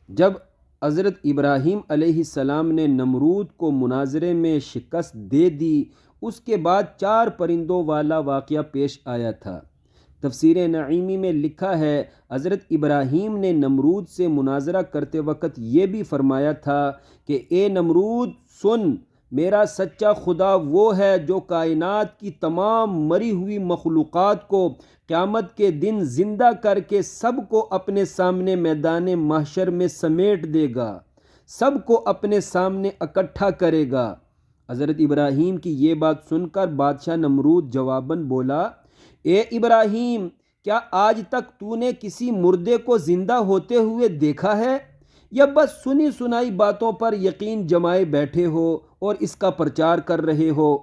جب حضرت ابراہیم علیہ السلام نے نمرود کو مناظرے میں شکست دے دی، اس کے بعد 4 پرندوں والا واقعہ پیش آیا تھا۔ تفسیر نعیمی میں لکھا ہے، حضرت ابراہیم نے نمرود سے مناظرہ کرتے وقت یہ بھی فرمایا تھا کہ اے نمرود سن، میرا سچا خدا وہ ہے جو کائنات کی تمام مری ہوئی مخلوقات کو قیامت کے دن زندہ کر کے سب کو اپنے سامنے میدان محشر میں سمیٹ دے گا، سب کو اپنے سامنے اکٹھا کرے گا۔ حضرت ابراہیم کی یہ بات سن کر بادشاہ نمرود جواباً بولا، اے ابراہیم، کیا آج تک تو نے کسی مردے کو زندہ ہوتے ہوئے دیکھا ہے، یا بس سنی سنائی باتوں پر یقین جمائے بیٹھے ہو اور اس کا پرچار کر رہے ہو؟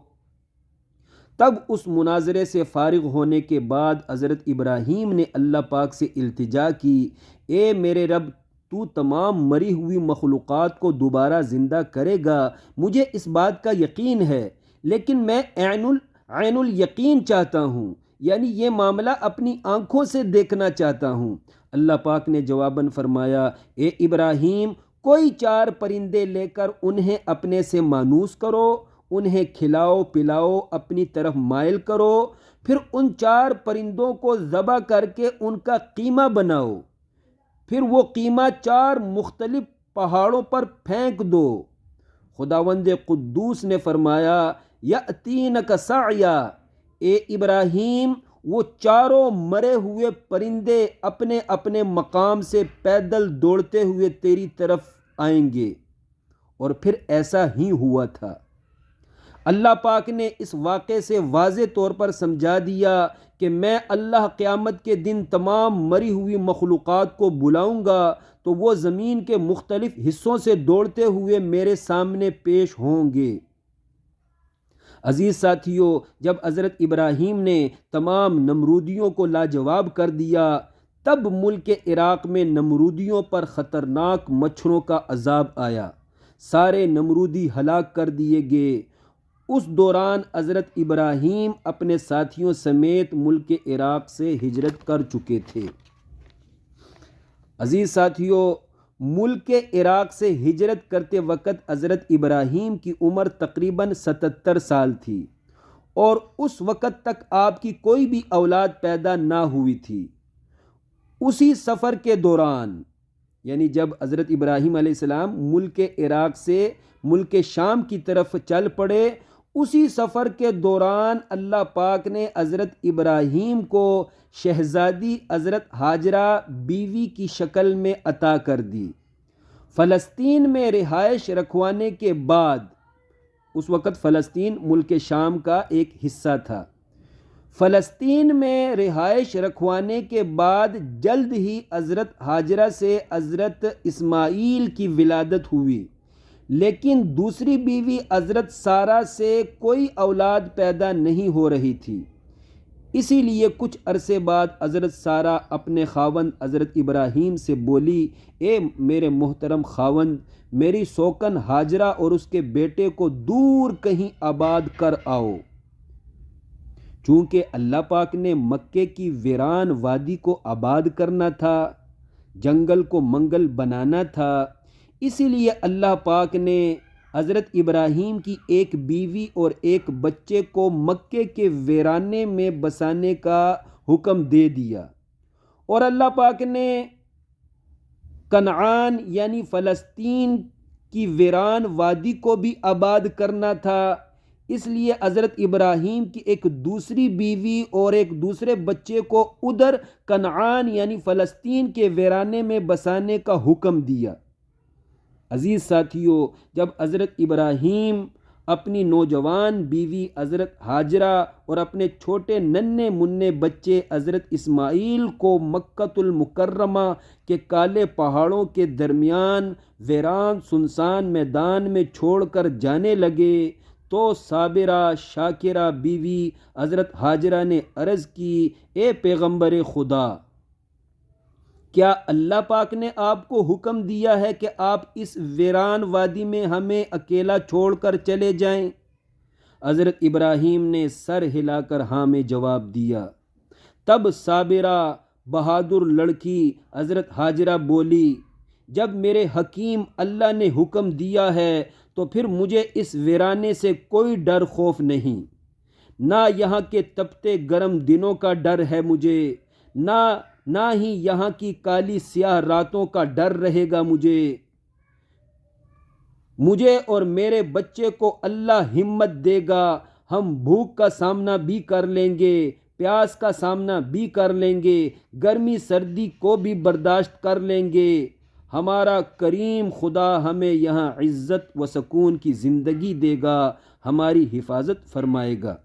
تب اس مناظرے سے فارغ ہونے کے بعد حضرت ابراہیم نے اللہ پاک سے التجا کی، اے میرے رب، تو تمام مری ہوئی مخلوقات کو دوبارہ زندہ کرے گا، مجھے اس بات کا یقین ہے، لیکن میں عین الیقین چاہتا ہوں، یعنی یہ معاملہ اپنی آنکھوں سے دیکھنا چاہتا ہوں۔ اللہ پاک نے جواباً فرمایا، اے ابراہیم، کوئی 4 پرندے لے کر انہیں اپنے سے مانوس کرو، انہیں کھلاؤ پلاؤ، اپنی طرف مائل کرو، پھر ان 4 پرندوں کو ذبح کر کے ان کا قیمہ بناؤ، پھر وہ قیمہ 4 مختلف پہاڑوں پر پھینک دو۔ خداوند قدوس نے فرمایا، یأتینک سعیا، اے ابراہیم، وہ چاروں مرے ہوئے پرندے اپنے اپنے مقام سے پیدل دوڑتے ہوئے تیری طرف آئیں گے۔ اور پھر ایسا ہی ہوا تھا۔ اللہ پاک نے اس واقعے سے واضح طور پر سمجھا دیا کہ میں اللہ قیامت کے دن تمام مری ہوئی مخلوقات کو بلاؤں گا تو وہ زمین کے مختلف حصوں سے دوڑتے ہوئے میرے سامنے پیش ہوں گے۔ عزیز ساتھیو، جب حضرت ابراہیم نے تمام نمرودیوں کو لاجواب کر دیا، تب ملک عراق میں نمرودیوں پر خطرناک مچھروں کا عذاب آیا، سارے نمرودی ہلاک کر دیے گئے۔ اس دوران حضرت ابراہیم اپنے ساتھیوں سمیت ملک عراق سے ہجرت کر چکے تھے۔ عزیز ساتھیو، ملک عراق سے ہجرت کرتے وقت حضرت ابراہیم کی عمر تقریباً 77 سال تھی، اور اس وقت تک آپ کی کوئی بھی اولاد پیدا نہ ہوئی تھی۔ اسی سفر کے دوران، یعنی جب حضرت ابراہیم علیہ السلام ملک عراق سے ملک شام کی طرف چل پڑے، اسی سفر کے دوران اللہ پاک نے حضرت ابراہیم کو شہزادی حضرت ہاجرہ بیوی کی شکل میں عطا کر دی۔ فلسطین میں رہائش رکھوانے کے بعد، اس وقت فلسطین ملک شام کا ایک حصہ تھا، فلسطین میں رہائش رکھوانے کے بعد جلد ہی حضرت ہاجرہ سے حضرت اسماعیل کی ولادت ہوئی، لیکن دوسری بیوی حضرت سارہ سے کوئی اولاد پیدا نہیں ہو رہی تھی۔ اسی لیے کچھ عرصے بعد حضرت سارہ اپنے خاوند حضرت ابراہیم سے بولی، اے میرے محترم خاوند، میری سوکن ہاجرہ اور اس کے بیٹے کو دور کہیں آباد کر آؤ۔ چونکہ اللہ پاک نے مکے کی ویران وادی کو آباد کرنا تھا، جنگل کو منگل بنانا تھا، اسی لیے اللہ پاک نے حضرت ابراہیم کی ایک بیوی اور ایک بچے کو مکے کے ویرانے میں بسانے کا حکم دے دیا، اور اللہ پاک نے کنعان یعنی فلسطین کی ویران وادی کو بھی آباد کرنا تھا۔ اس لیے حضرت ابراہیم کی ایک دوسری بیوی اور ایک دوسرے بچے کو ادھر کنعان یعنی فلسطین کے ویرانے میں بسانے کا حکم دیا۔ عزیز ساتھیو، جب حضرت ابراہیم اپنی نوجوان بیوی حضرت ہاجرہ اور اپنے چھوٹے ننھے منھے بچے حضرت اسماعیل کو مکۃ المکرمہ کے کالے پہاڑوں کے درمیان ویران سنسان میدان میں چھوڑ کر جانے لگے، تو صابرہ شاکرہ بیوی حضرت ہاجرہ نے عرض کی، اے پیغمبر خدا، کیا اللہ پاک نے آپ کو حکم دیا ہے کہ آپ اس ویران وادی میں ہمیں اکیلا چھوڑ کر چلے جائیں؟ حضرت ابراہیم نے سر ہلا کر ہاں میں جواب دیا۔ تب صابرہ بہادر لڑکی حضرت ہاجرہ بولی، جب میرے حکیم اللہ نے حکم دیا ہے تو پھر مجھے اس ویرانے سے کوئی ڈر خوف نہیں، نہ یہاں کے تپتے گرم دنوں کا ڈر ہے مجھے، نہ ہی یہاں کی کالی سیاہ راتوں کا ڈر رہے گا مجھے اور میرے بچے کو اللہ ہمت دے گا، ہم بھوک کا سامنا بھی کر لیں گے، پیاس کا سامنا بھی کر لیں گے، گرمی سردی کو بھی برداشت کر لیں گے، ہمارا کریم خدا ہمیں یہاں عزت و سکون کی زندگی دے گا، ہماری حفاظت فرمائے گا۔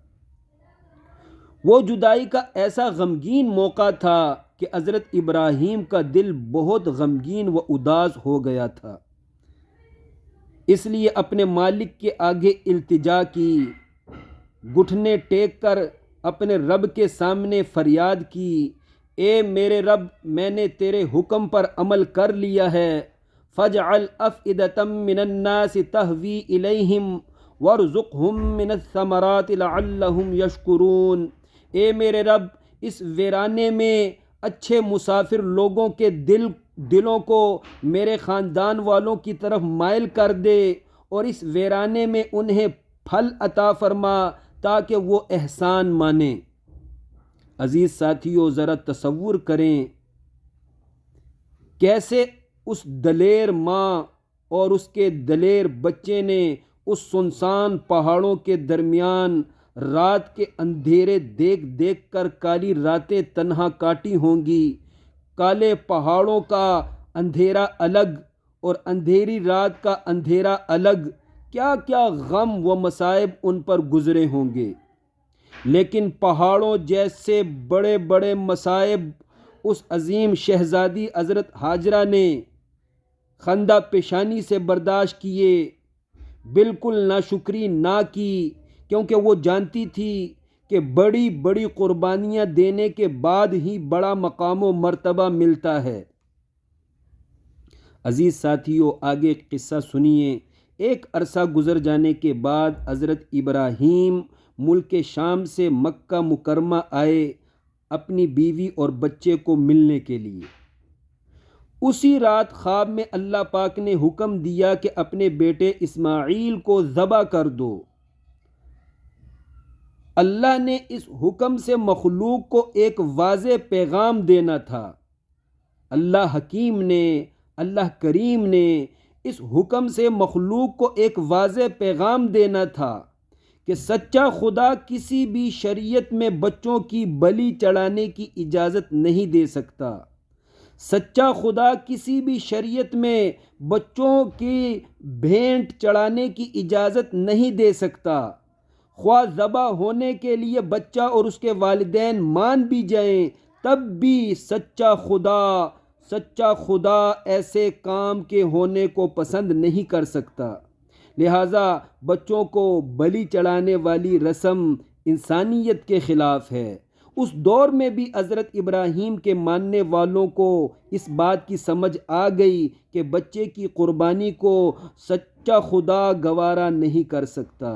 وہ جدائی کا ایسا غمگین موقع تھا کہ حضرت ابراہیم کا دل بہت غمگین و اداس ہو گیا تھا، اس لیے اپنے مالک کے آگے التجا کی، گھٹنے ٹیک کر اپنے رب کے سامنے فریاد کی، اے میرے رب، میں نے تیرے حکم پر عمل کر لیا ہے، فاجعل افئدۃ من الناس تہوی الیہم وارزقہم من الثمرات لعلہم یشکرون۔ اے میرے رب، اس ویرانے میں اچھے مسافر لوگوں کے دلوں کو میرے خاندان والوں کی طرف مائل کر دے اور اس ویرانے میں انہیں پھل عطا فرما تاکہ وہ احسان مانیں۔ عزیز ساتھیو، ذرا تصور کریں کیسے اس دلیر ماں اور اس کے دلیر بچے نے اس سنسان پہاڑوں کے درمیان رات کے اندھیرے دیکھ دیکھ کر کالی راتیں تنہا کاٹی ہوں گی۔ کالے پہاڑوں کا اندھیرا الگ اور اندھیری رات کا اندھیرا الگ، کیا کیا غم و مصائب ان پر گزرے ہوں گے، لیکن پہاڑوں جیسے بڑے بڑے مصائب اس عظیم شہزادی حضرت ہاجرہ نے خندہ پیشانی سے برداشت کیے، بالکل ناشکری نہ کی، کیونکہ وہ جانتی تھی کہ بڑی بڑی قربانیاں دینے کے بعد ہی بڑا مقام و مرتبہ ملتا ہے۔ عزیز ساتھیو، آگے قصہ سنیے۔ ایک عرصہ گزر جانے کے بعد حضرت ابراہیم ملک شام سے مکہ مکرمہ آئے اپنی بیوی اور بچے کو ملنے کے لیے۔ اسی رات خواب میں اللہ پاک نے حکم دیا کہ اپنے بیٹے اسماعیل کو ذبح کر دو۔ اللہ نے اس حکم سے مخلوق کو ایک واضح پیغام دینا تھا۔ اللہ حکیم نے، اللہ کریم نے اس حکم سے مخلوق کو ایک واضح پیغام دینا تھا کہ سچا خدا کسی بھی شریعت میں بچوں کی بلی چڑھانے کی اجازت نہیں دے سکتا۔ سچا خدا کسی بھی شریعت میں بچوں کی بھینٹ چڑھانے کی اجازت نہیں دے سکتا، خواہ ذبح ہونے کے لیے بچہ اور اس کے والدین مان بھی جائیں تب بھی سچا خدا ایسے کام کے ہونے کو پسند نہیں کر سکتا۔ لہٰذا بچوں کو بلی چڑھانے والی رسم انسانیت کے خلاف ہے۔ اس دور میں بھی حضرت ابراہیم کے ماننے والوں کو اس بات کی سمجھ آ گئی کہ بچے کی قربانی کو سچا خدا گوارا نہیں کر سکتا۔